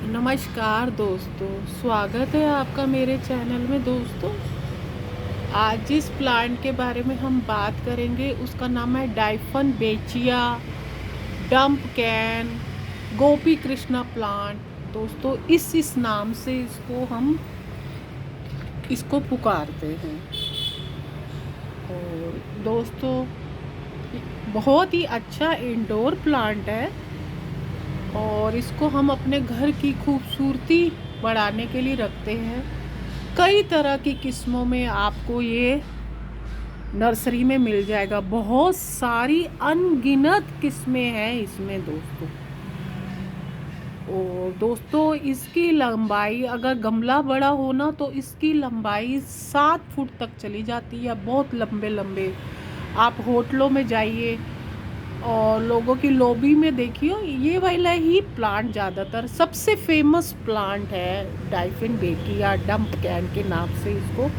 नमस्कार दोस्तों, स्वागत है आपका मेरे चैनल में। दोस्तों, आज जिस प्लांट के बारे में हम बात करेंगे उसका नाम है डाइफन बेचिया डंप कैन गोपी कृष्णा प्लांट। दोस्तों, इस नाम से इसको पुकारते हैं। और दोस्तों, बहुत ही अच्छा इंडोर प्लांट है और इसको हम अपने घर की खूबसूरती बढ़ाने के लिए रखते हैं। कई तरह की किस्मों में आपको ये नर्सरी में मिल जाएगा। बहुत सारी अनगिनत किस्में हैं इसमें दोस्तों। और दोस्तों, इसकी लंबाई, अगर गमला बड़ा हो ना तो इसकी लंबाई 7 फुट तक चली जाती है। बहुत लंबे लंबे आप होटलों में जाइए और लोगों की लॉबी में देखिए, ये वाला ही प्लांट ज़्यादातर सबसे फेमस प्लांट है। डाइफिन बेकिया डंप कैन के नाम से इसको,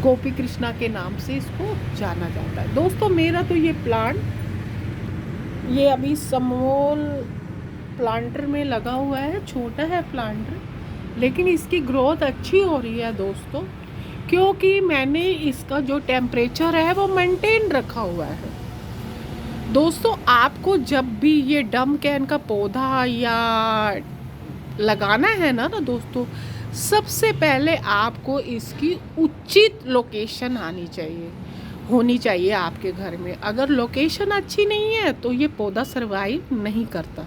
गोपी कृष्णा के नाम से इसको जाना जाता है। दोस्तों, मेरा तो ये प्लांट ये अभी समोल प्लांटर में लगा हुआ है। छोटा है प्लांटर, लेकिन इसकी ग्रोथ अच्छी हो रही है दोस्तों, क्योंकि मैंने इसका जो टेम्परेचर है वो मेंटेन रखा हुआ है। दोस्तों, आपको जब भी ये डंप कैन का पौधा या लगाना है ना दोस्तों, सबसे पहले आपको इसकी उचित लोकेशन होनी चाहिए आपके घर में। अगर लोकेशन अच्छी नहीं है तो ये पौधा सरवाइव नहीं करता।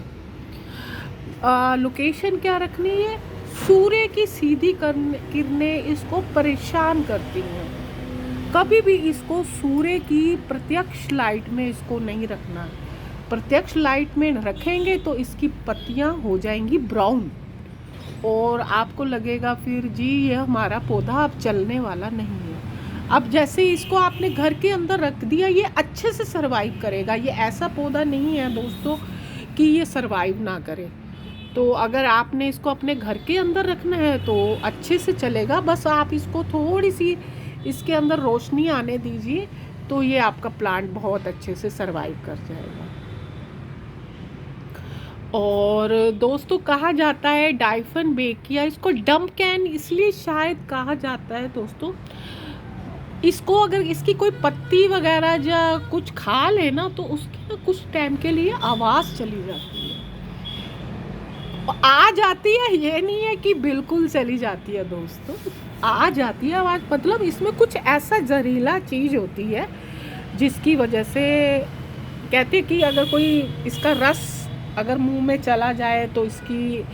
लोकेशन क्या रखनी है? सूर्य की सीधी किरणें इसको परेशान करती हैं। कभी भी इसको सूर्य की प्रत्यक्ष लाइट में इसको नहीं रखना। प्रत्यक्ष लाइट में रखेंगे तो इसकी पत्तियां हो जाएंगी ब्राउन और आपको लगेगा फिर जी ये हमारा पौधा अब चलने वाला नहीं है। अब जैसे इसको आपने घर के अंदर रख दिया, ये अच्छे से सरवाइव करेगा। ये ऐसा पौधा नहीं है दोस्तों कि ये सरवाइव ना करे। तो अगर आपने इसको अपने घर के अंदर रखना है तो अच्छे से चलेगा। बस आप इसको थोड़ी सी इसके अंदर रोशनी आने दीजिए तो ये आपका प्लांट बहुत अच्छे से सरवाइव कर जाएगा। और दोस्तों, कहा जाता है डाइफन बेकिया, इसको डंप कैन इसलिए शायद कहा जाता है दोस्तों, इसको अगर इसकी कोई पत्ती वगैरह या कुछ खा ले ना तो उसकी कुछ टाइम के लिए आवाज़ चली जाती है। आ जाती है, ये नहीं है कि बिल्कुल चली जाती है दोस्तों, आ जाती है आवाज़। मतलब इसमें कुछ ऐसा जहरीला चीज़ होती है जिसकी वजह से कहते हैं कि अगर कोई इसका रस अगर मुंह में चला जाए तो इसकी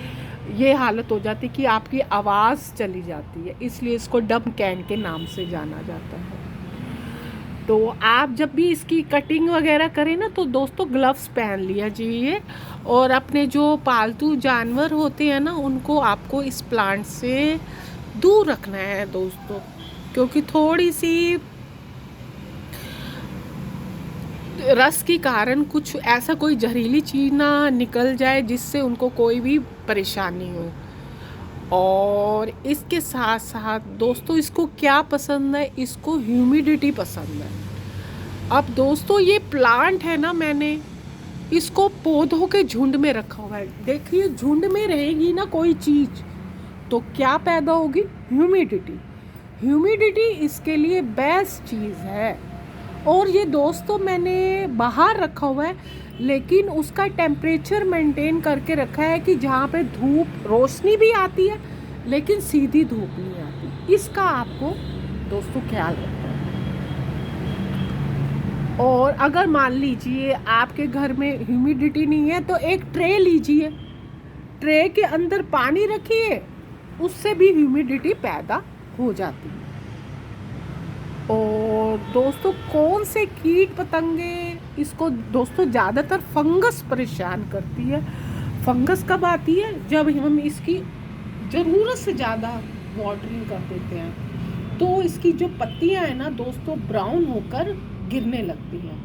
ये हालत हो जाती है कि आपकी आवाज़ चली जाती है। इसलिए इसको डंप कैन के नाम से जाना जाता है। तो आप जब भी इसकी कटिंग वगैरह करें ना तो दोस्तों ग्लव्स पहन लिया चाहिए। और अपने जो पालतू जानवर होते हैं ना उनको आपको इस प्लांट से दूर रखना है दोस्तों, क्योंकि थोड़ी सी रस के कारण कुछ ऐसा कोई जहरीली चीज़ ना निकल जाए जिससे उनको कोई भी परेशानी हो। और इसके साथ साथ दोस्तों, इसको क्या पसंद है? इसको ह्यूमिडिटी पसंद है। अब दोस्तों, ये प्लांट है ना, मैंने इसको पौधों के झुंड में रखा हुआ है। देखिए, झुंड में रहेगी ना कोई चीज़ तो क्या पैदा होगी? ह्यूमिडिटी। ह्यूमिडिटी इसके लिए बेस्ट चीज़ है। और ये दोस्तों मैंने बाहर रखा हुआ है, लेकिन उसका टेम्परेचर मेंटेन करके रखा है कि जहाँ पे धूप रोशनी भी आती है लेकिन सीधी धूप नहीं आती। इसका आपको दोस्तों ख्याल रखना है। और अगर मान लीजिए आपके घर में ह्यूमिडिटी नहीं है तो एक ट्रे लीजिए, ट्रे के अंदर पानी रखिए, उससे भी ह्यूमिडिटी पैदा हो जाती है। और दोस्तों, कौन से कीट पतंगे इसको दोस्तों ज़्यादातर फंगस परेशान करती है। फंगस कब आती है? जब हम इसकी ज़रूरत से ज़्यादा वाटरिंग कर देते हैं तो इसकी जो पत्तियां हैं ना दोस्तों ब्राउन होकर गिरने लगती हैं।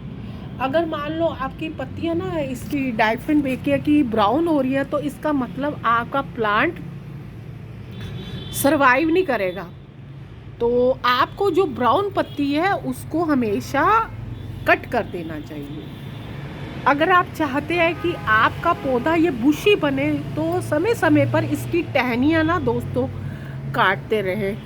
अगर मान लो आपकी पत्तियां ना इसकी डाइफिन बेकिया की ब्राउन हो रही है तो इसका मतलब आपका प्लांट सरवाइव नहीं करेगा। तो आपको जो ब्राउन पत्ती है उसको हमेशा कट कर देना चाहिए। अगर आप चाहते हैं कि आपका पौधा ये बुशी बने तो समय समय पर इसकी टहनियाँ ना दोस्तों काटते रहें।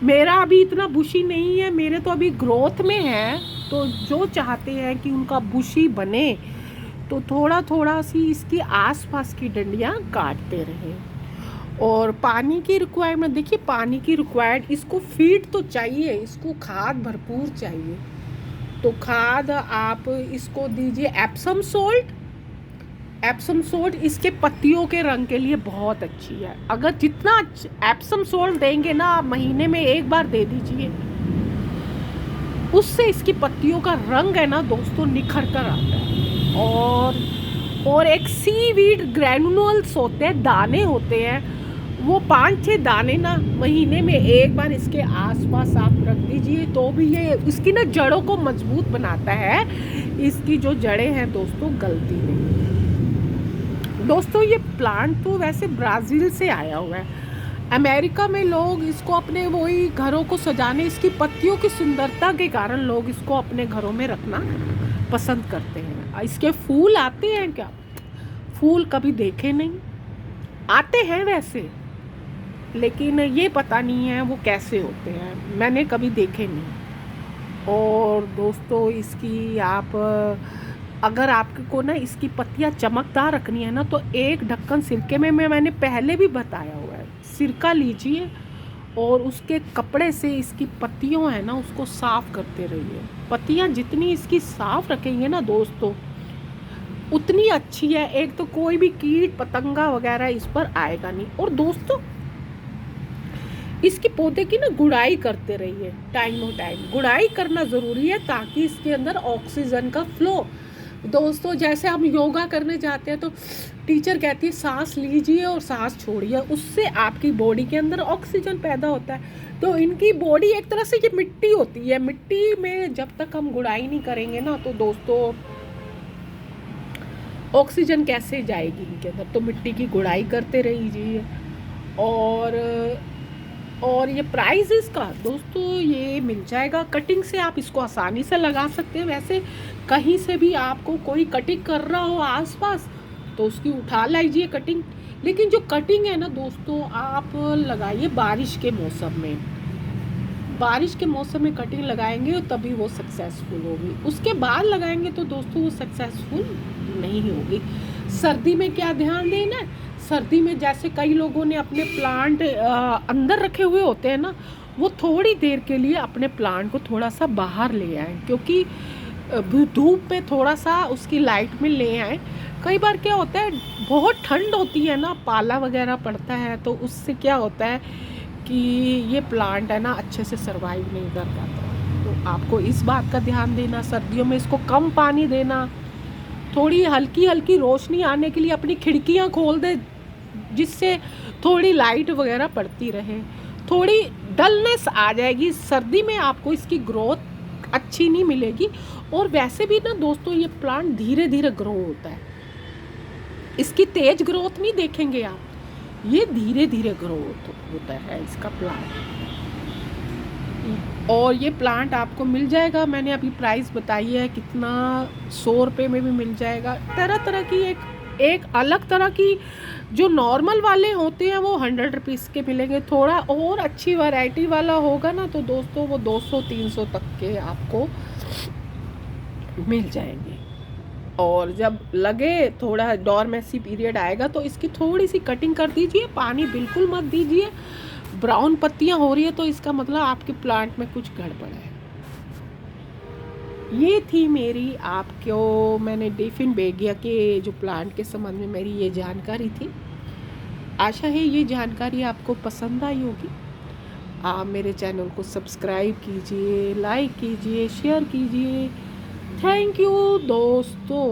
मेरा अभी इतना बुशी नहीं है, मेरे तो अभी ग्रोथ में है। तो जो चाहते हैं कि उनका बुशी बने तो थोड़ा थोड़ा सी इसकी आसपास की डंडियाँ काटते रहें। और पानी की रिक्वायरमेंट देखिए, पानी की रिक्वायर्ड, इसको फीड तो चाहिए, इसको खाद भरपूर चाहिए। तो खाद आप इसको दीजिए एप्सम सोल्ट। एप्सम सोल्ट इसके पत्तियों के रंग के लिए बहुत अच्छी है। अगर जितना एप्सम सोल्ट देंगे ना, आप महीने में एक बार दे दीजिए, उससे इसकी पत्तियों का रंग है ना दोस्तों निखर कर आता है। और एक सीवीड ग्रैनुअल्स होते हैं, दाने होते हैं, वो 5-6 दाने ना महीने में एक बार इसके आसपास आप रख दीजिए, तो भी ये इसकी ना जड़ों को मजबूत बनाता है। इसकी जो जड़ें हैं दोस्तों गलती नहीं। दोस्तों ये प्लांट तो वैसे ब्राज़ील से आया हुआ है। अमेरिका में लोग इसको अपने वही घरों को सजाने, इसकी पत्तियों की सुंदरता के कारण लोग इसको अपने घरों में रखना पसंद करते हैं। इसके फूल आते हैं क्या? फूल कभी देखे नहीं, आते हैं वैसे, लेकिन ये पता नहीं है वो कैसे होते हैं, मैंने कभी देखे नहीं। और दोस्तों इसकी आप अगर आपको ना इसकी पत्तियाँ चमकदार रखनी है ना, तो एक ढक्कन सिरके में, मैंने पहले भी बताया हुआ है, सिरका लीजिए और उसके कपड़े से इसकी पत्तियों है ना उसको साफ़ करते रहिए। पत्तियाँ जितनी इसकी साफ़ रखेंगे ना दोस्तों उतनी अच्छी है। एक तो कोई भी कीट पतंगा वगैरह इस पर आएगा नहीं। और दोस्तों इसके पौधे की ना गुड़ाई करते रहिए, टाइम टाइम गुड़ाई करना ज़रूरी है ताकि इसके अंदर ऑक्सीजन का फ्लो। दोस्तों जैसे हम योगा करने जाते हैं तो टीचर कहती है सांस लीजिए और सांस छोड़िए, उससे आपकी बॉडी के अंदर ऑक्सीजन पैदा होता है। तो इनकी बॉडी एक तरह से ये मिट्टी होती है, मिट्टी में जब तक हम गुड़ाई नहीं करेंगे ना तो दोस्तों ऑक्सीजन कैसे जाएगी इनके अंदर। तो मिट्टी की गुड़ाई करते रहिए। और ये प्राइस इसका दोस्तों ये मिल जाएगा, कटिंग से आप इसको आसानी से लगा सकते हैं। वैसे कहीं से भी आपको कोई कटिंग कर रहा हो आसपास तो उसकी उठा लीजिए कटिंग, लेकिन जो कटिंग है ना दोस्तों आप लगाइए बारिश के मौसम में। बारिश के मौसम में कटिंग लगाएंगे तभी वो सक्सेसफुल होगी, उसके बाद लगाएंगे तो दोस्तों वो सक्सेसफुल नहीं होगी। सर्दी में क्या ध्यान देना है, सर्दी में जैसे कई लोगों ने अपने प्लांट अंदर रखे हुए होते हैं ना, वो थोड़ी देर के लिए अपने प्लांट को थोड़ा सा बाहर ले आएँ, क्योंकि धूप में थोड़ा सा उसकी लाइट में ले आएँ। कई बार क्या होता है बहुत ठंड होती है ना, पाला वगैरह पड़ता है, तो उससे क्या होता है कि ये प्लांट है ना अच्छे से सरवाइव नहीं कर पाता। तो आपको इस बात का ध्यान देना, सर्दियों में इसको कम पानी देना, थोड़ी हल्की हल्की रोशनी आने के लिए अपनी खिड़कियां खोल दे जिससे थोड़ी लाइट वगैरह पड़ती रहे, थोड़ी डलनेस आ जाएगी। सर्दी में आपको इसकी ग्रोथ अच्छी नहीं मिलेगी। और वैसे भी ना दोस्तों ये प्लांट धीरे धीरे ग्रो होता है, इसकी तेज ग्रोथ नहीं देखेंगे आप, ये धीरे धीरे ग्रोथ होता है इसका प्लांट। और ये प्लांट आपको मिल जाएगा, मैंने अभी प्राइस बताई है कितना, 100 रुपये में भी मिल जाएगा। तरह तरह की एक अलग तरह की जो नॉर्मल वाले होते हैं वो 100 रुपीज़ के मिलेंगे, थोड़ा और अच्छी वैरायटी वाला होगा ना तो दोस्तों वो 200-300 तक के आपको मिल जाएंगे। और जब लगे थोड़ा डॉर्मेसी पीरियड आएगा तो इसकी थोड़ी सी कटिंग कर दीजिए, पानी बिल्कुल मत दीजिए। ब्राउन पत्तियां हो रही है तो इसका मतलब आपके प्लांट में कुछ गड़बड़ है। ये थी मेरी आपको, मैंने डेफिनबेगिया के जो प्लांट के संबंध में मेरी ये जानकारी थी। आशा है ये जानकारी आपको पसंद आई होगी। आप मेरे चैनल को सब्सक्राइब कीजिए, लाइक कीजिए, शेयर कीजिए। थैंक यू दोस्तों।